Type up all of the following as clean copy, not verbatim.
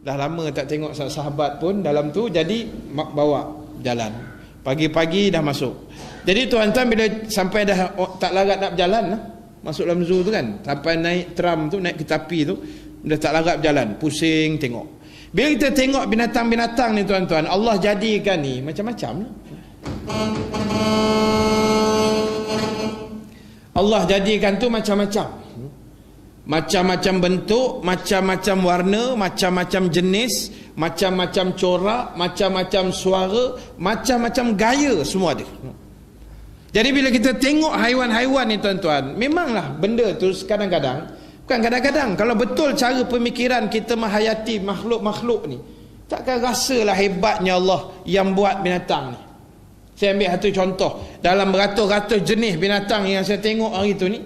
Dah lama tak tengok sahabat pun dalam tu, jadi bawa jalan. Pagi-pagi dah masuk. Jadi tuan-tuan bila sampai dah tak larat nak berjalan lah, masuk dalam zoo tu kan, sampai naik tram tu, naik kereta api tu, dah tak larat berjalan, pusing tengok. Bila kita tengok binatang-binatang ni tuan-tuan, Allah jadikan ni macam-macam lah. Allah jadikan tu macam-macam. Macam-macam bentuk, macam-macam warna, macam-macam jenis, macam-macam corak, macam-macam suara, macam-macam gaya, semua ada. Jadi bila kita tengok haiwan-haiwan ni tuan-tuan, memanglah benda tu kadang-kadang, bukan kadang-kadang, kalau betul cara pemikiran kita menghayati makhluk-makhluk ni, takkan rasalah hebatnya Allah yang buat binatang ni. Saya ambil satu contoh, dalam beratus-ratus jenis binatang yang saya tengok hari tu ni,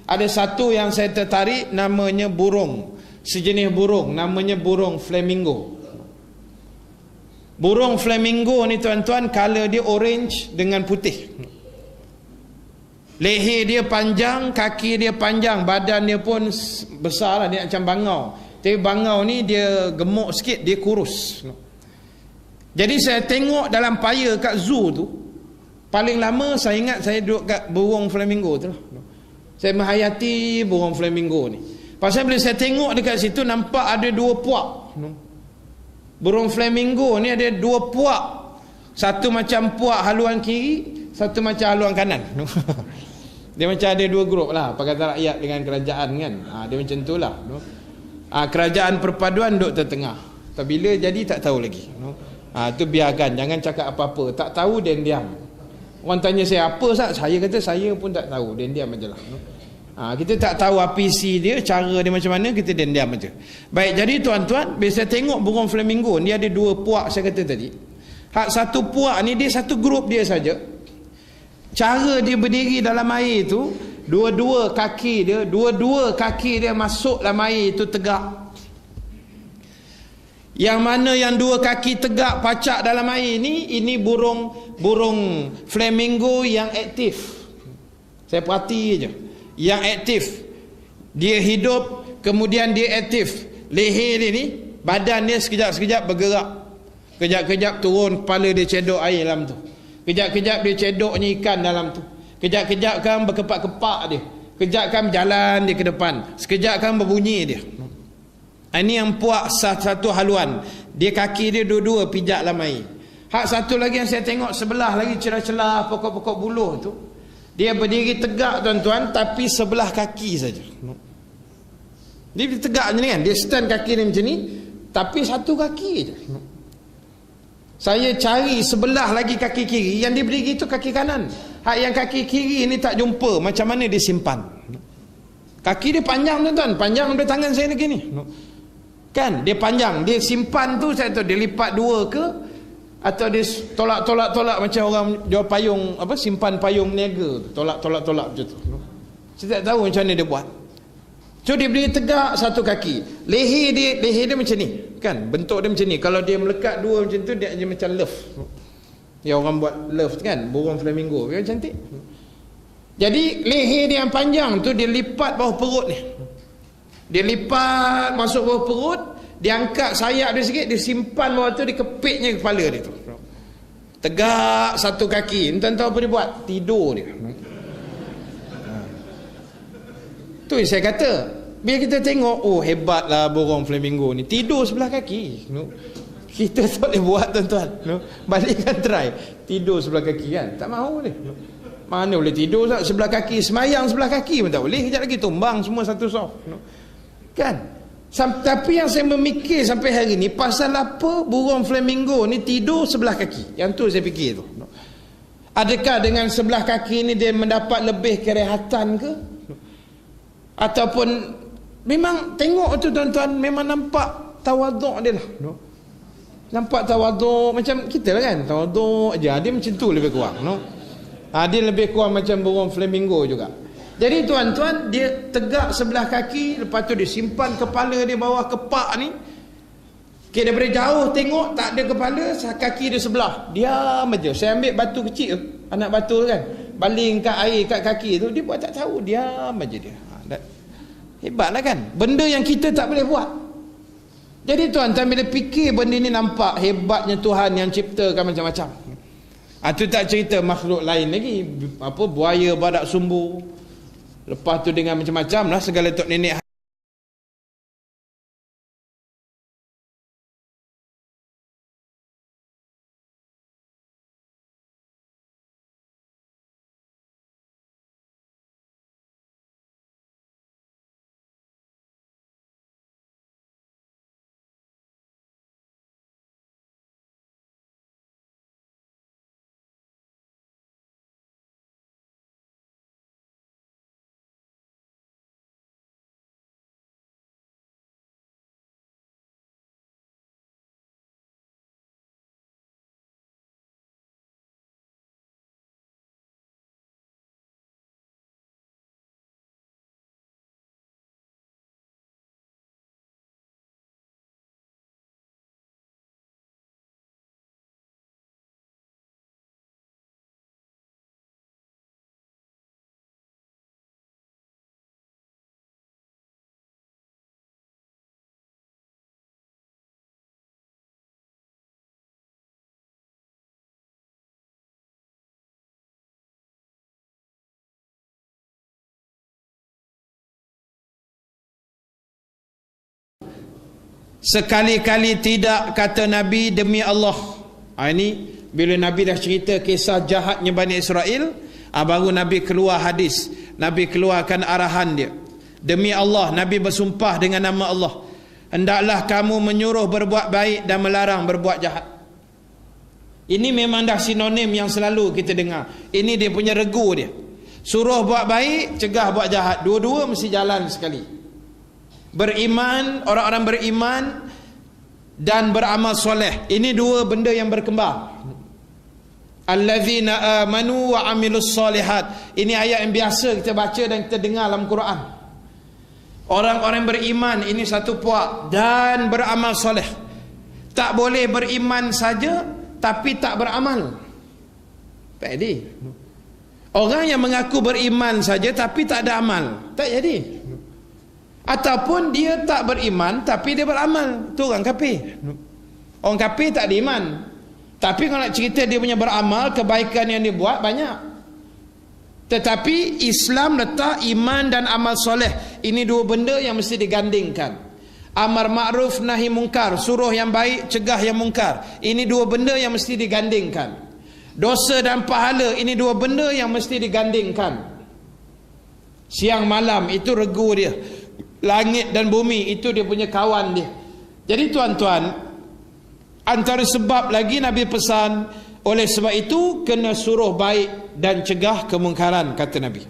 ada satu yang saya tertarik, namanya burung, sejenis burung, namanya burung flamingo. Burung flamingo ni tuan-tuan, color dia orange dengan putih. Leher dia panjang, kaki dia panjang, badan dia pun besar lah, dia macam bangau. Tapi bangau ni dia gemuk sikit, dia kurus. Jadi saya tengok dalam paya kat zoo tu, paling lama saya ingat saya duduk kat burung flamingo tu lah. Saya menghayati burung flamingo ni. Pasal bila saya tengok dekat situ, nampak ada dua puak. Burung flamingo ni ada dua puak. Satu macam puak haluan kiri, satu macam haluan kanan. Dia macam ada dua grup lah, Pakatan Rakyat dengan kerajaan kan. Dia macam tu lah. Kerajaan perpaduan duduk tertengah. Tapi bila jadi tak tahu lagi. Tu biarkan, jangan cakap apa-apa. Tak tahu dan diam. Orang tanya saya apa Ustaz, saya kata saya pun tak tahu, dan diam aja lah. Kita tak tahu apa isi dia, cara dia macam mana, kita diam aja. Baik, jadi tuan-tuan, bila saya tengok burung flamingo, dia ada dua puak saya kata tadi. Hak satu puak ni dia satu grup dia saja. Cara dia berdiri dalam air tu, dua-dua kaki dia masuk dalam air tu tegak. Yang mana yang dua kaki tegak pacak dalam air ni, ini burung flamingo yang aktif. Saya perhati je, yang aktif. Dia hidup, kemudian dia aktif. Leher dia ni, badan dia sekejap-sekejap bergerak. Kejap-kejap turun, kepala dia cedok air dalam tu. Kejap-kejap dia cedoknya ikan dalam tu. Kejap-kejap kan berkepak-kepak dia. Kejap kan berjalan dia ke depan. Sekejap kan berbunyi dia. Ini yang puak satu haluan. Dia kaki dia dua-dua pijak dalam air. Hak satu lagi yang saya tengok sebelah lagi, celah-celah pokok-pokok buluh tu, dia berdiri tegak tuan-tuan, tapi sebelah kaki saja. Dia tegak macam ni kan, dia stand kaki dia macam ni, tapi satu kaki je. Saya cari sebelah lagi kaki kiri, yang dia berdiri tu kaki kanan. Hak yang kaki kiri ni tak jumpa, macam mana dia simpan. Kaki dia panjang tuan-tuan, panjang daripada tangan saya lagi ni. Kan, dia panjang, dia simpan tu, saya tahu dia lipat dua ke, atau dia tolak macam orang jual payung, apa, simpan payung niaga tu, tolak macam tu. Saya tak tahu macam mana dia buat. So dia berdiri tegak satu kaki. Leher dia macam ni, kan, bentuk dia macam ni. Kalau dia melekat dua macam tu, dia macam love. Ya, orang buat love kan, burung flamingo, dia cantik. Jadi leher dia yang panjang tu, dia lipat bawah perut ni. Dia lipat masuk bawah perut, dia angkat sayap dia sikit, dia simpan bawah tu, dia kepitnya kepala dia tu. Tegak satu kaki. Entah tahu apa dia buat, tidur dia. Tu yang saya kata, bila kita tengok, oh hebatlah burung flamingo ni, tidur sebelah kaki. Kita tak boleh buat tuan-tuan. Balikkan try, tidur sebelah kaki kan, tak mahu boleh. Mana boleh tidur sebelah kaki, semayang sebelah kaki pun tak boleh, kejap lagi tumbang semua satu soft. Kan? Tapi yang saya memikir sampai hari ni, pasal apa burung flamingo ni tidur sebelah kaki? Yang tu saya fikir tu. Adakah dengan sebelah kaki ni dia mendapat lebih kerehatan ke? Ataupun memang tengok tu tuan-tuan, memang nampak tawaduk dia lah. Nampak tawaduk macam kita lah kan, tawaduk je. Dia macam tu lebih kurang. Dia lebih kurang macam burung flamingo juga. Jadi tuan-tuan, dia tegak sebelah kaki, lepas tu dia simpan kepala dia bawah kepak ni. Okay, daripada jauh tengok tak ada kepala, kaki dia sebelah, diam aja. Saya ambil batu kecil, anak batu kan, baling kat air kat kaki tu, dia buat tak tahu, diam aja dia. Hebatlah kan, benda yang kita tak boleh buat. Jadi tuan-tuan bila fikir benda ni nampak hebatnya Tuhan yang ciptakan macam-macam. Itu tak cerita makhluk lain lagi. Apa, buaya, badak sumbu. Lepas tu dengan macam-macam lah segala tok nenek. Sekali-kali tidak, kata Nabi, demi Allah. Ini bila Nabi dah cerita kisah jahatnya Bani Israel, baru Nabi keluar hadis, Nabi keluarkan arahan dia. Demi Allah, Nabi bersumpah dengan nama Allah, hendaklah kamu menyuruh berbuat baik dan melarang berbuat jahat. Ini memang dah sinonim yang selalu kita dengar. Ini dia punya regu dia. Suruh buat baik, cegah buat jahat. Dua-dua mesti jalan sekali. Beriman, orang-orang beriman dan beramal soleh, ini dua benda yang berkembang. Allazina amanu wa amilus solihat. Ini ayat yang biasa kita baca dan kita dengar dalam Quran. Orang-orang beriman, ini satu puak, dan beramal soleh. Tak boleh beriman saja tapi tak beramal. Tak jadi. Orang yang mengaku beriman saja tapi tak ada amal, tak jadi. Ataupun dia tak beriman tapi dia beramal, tu orang kafir. Orang kafir tak ada iman, tapi kalau nak cerita dia punya beramal, kebaikan yang dia buat banyak. Tetapi Islam letak iman dan amal soleh, ini dua benda yang mesti digandingkan. Amar ma'ruf nahi mungkar, suruh yang baik, cegah yang mungkar, ini dua benda yang mesti digandingkan. Dosa dan pahala, ini dua benda yang mesti digandingkan. Siang malam itu regu dia, langit dan bumi itu dia punya kawan dia. Jadi tuan-tuan, antara sebab lagi Nabi pesan, oleh sebab itu kena suruh baik dan cegah kemungkaran, kata Nabi.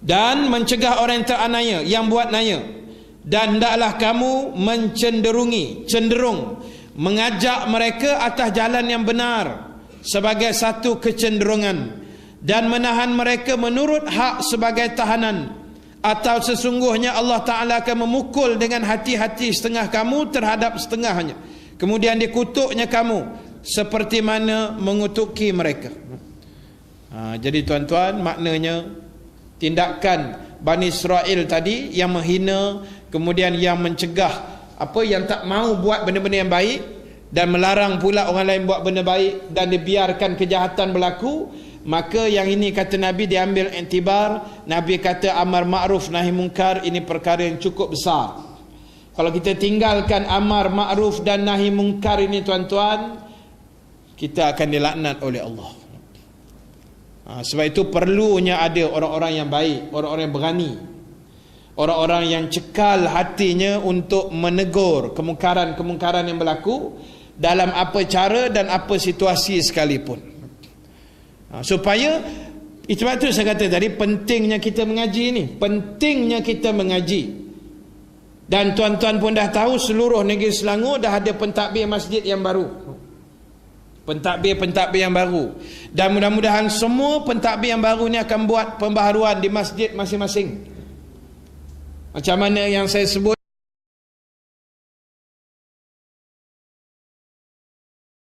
Dan mencegah orang yang teranaya, yang buat naya. Dan hendaklah kamu cenderung mengajak mereka atas jalan yang benar sebagai satu kecenderungan, dan menahan mereka menurut hak sebagai tahanan, atau sesungguhnya Allah Ta'ala akan memukul dengan hati-hati setengah kamu terhadap setengahnya, kemudian dikutuknya kamu seperti mana mengutuki mereka. Jadi tuan-tuan, maknanya tindakan Bani Israel tadi yang menghina, kemudian yang mencegah, apa yang tak mau buat benda-benda yang baik, dan melarang pula orang lain buat benda baik, dan dibiarkan kejahatan berlaku, maka yang ini kata Nabi diambil iktibar. Nabi kata amar ma'ruf nahi mungkar, ini perkara yang cukup besar. Kalau kita tinggalkan amar ma'ruf dan nahi mungkar ini tuan-tuan, kita akan dilaknat oleh Allah. Sebab itu perlunya ada orang-orang yang baik, orang-orang yang berani, orang-orang yang cekal hatinya untuk menegur kemungkaran-kemungkaran yang berlaku dalam apa cara dan apa situasi sekalipun. Supaya, sebab itu saya kata tadi, pentingnya kita mengaji ni, pentingnya kita mengaji. Dan tuan-tuan pun dah tahu seluruh negeri Selangor dah ada pentadbir masjid yang baru, pentadbir yang baru, dan mudah-mudahan semua pentadbir yang baru ni akan buat pembaharuan di masjid masing-masing. Macam mana yang saya sebut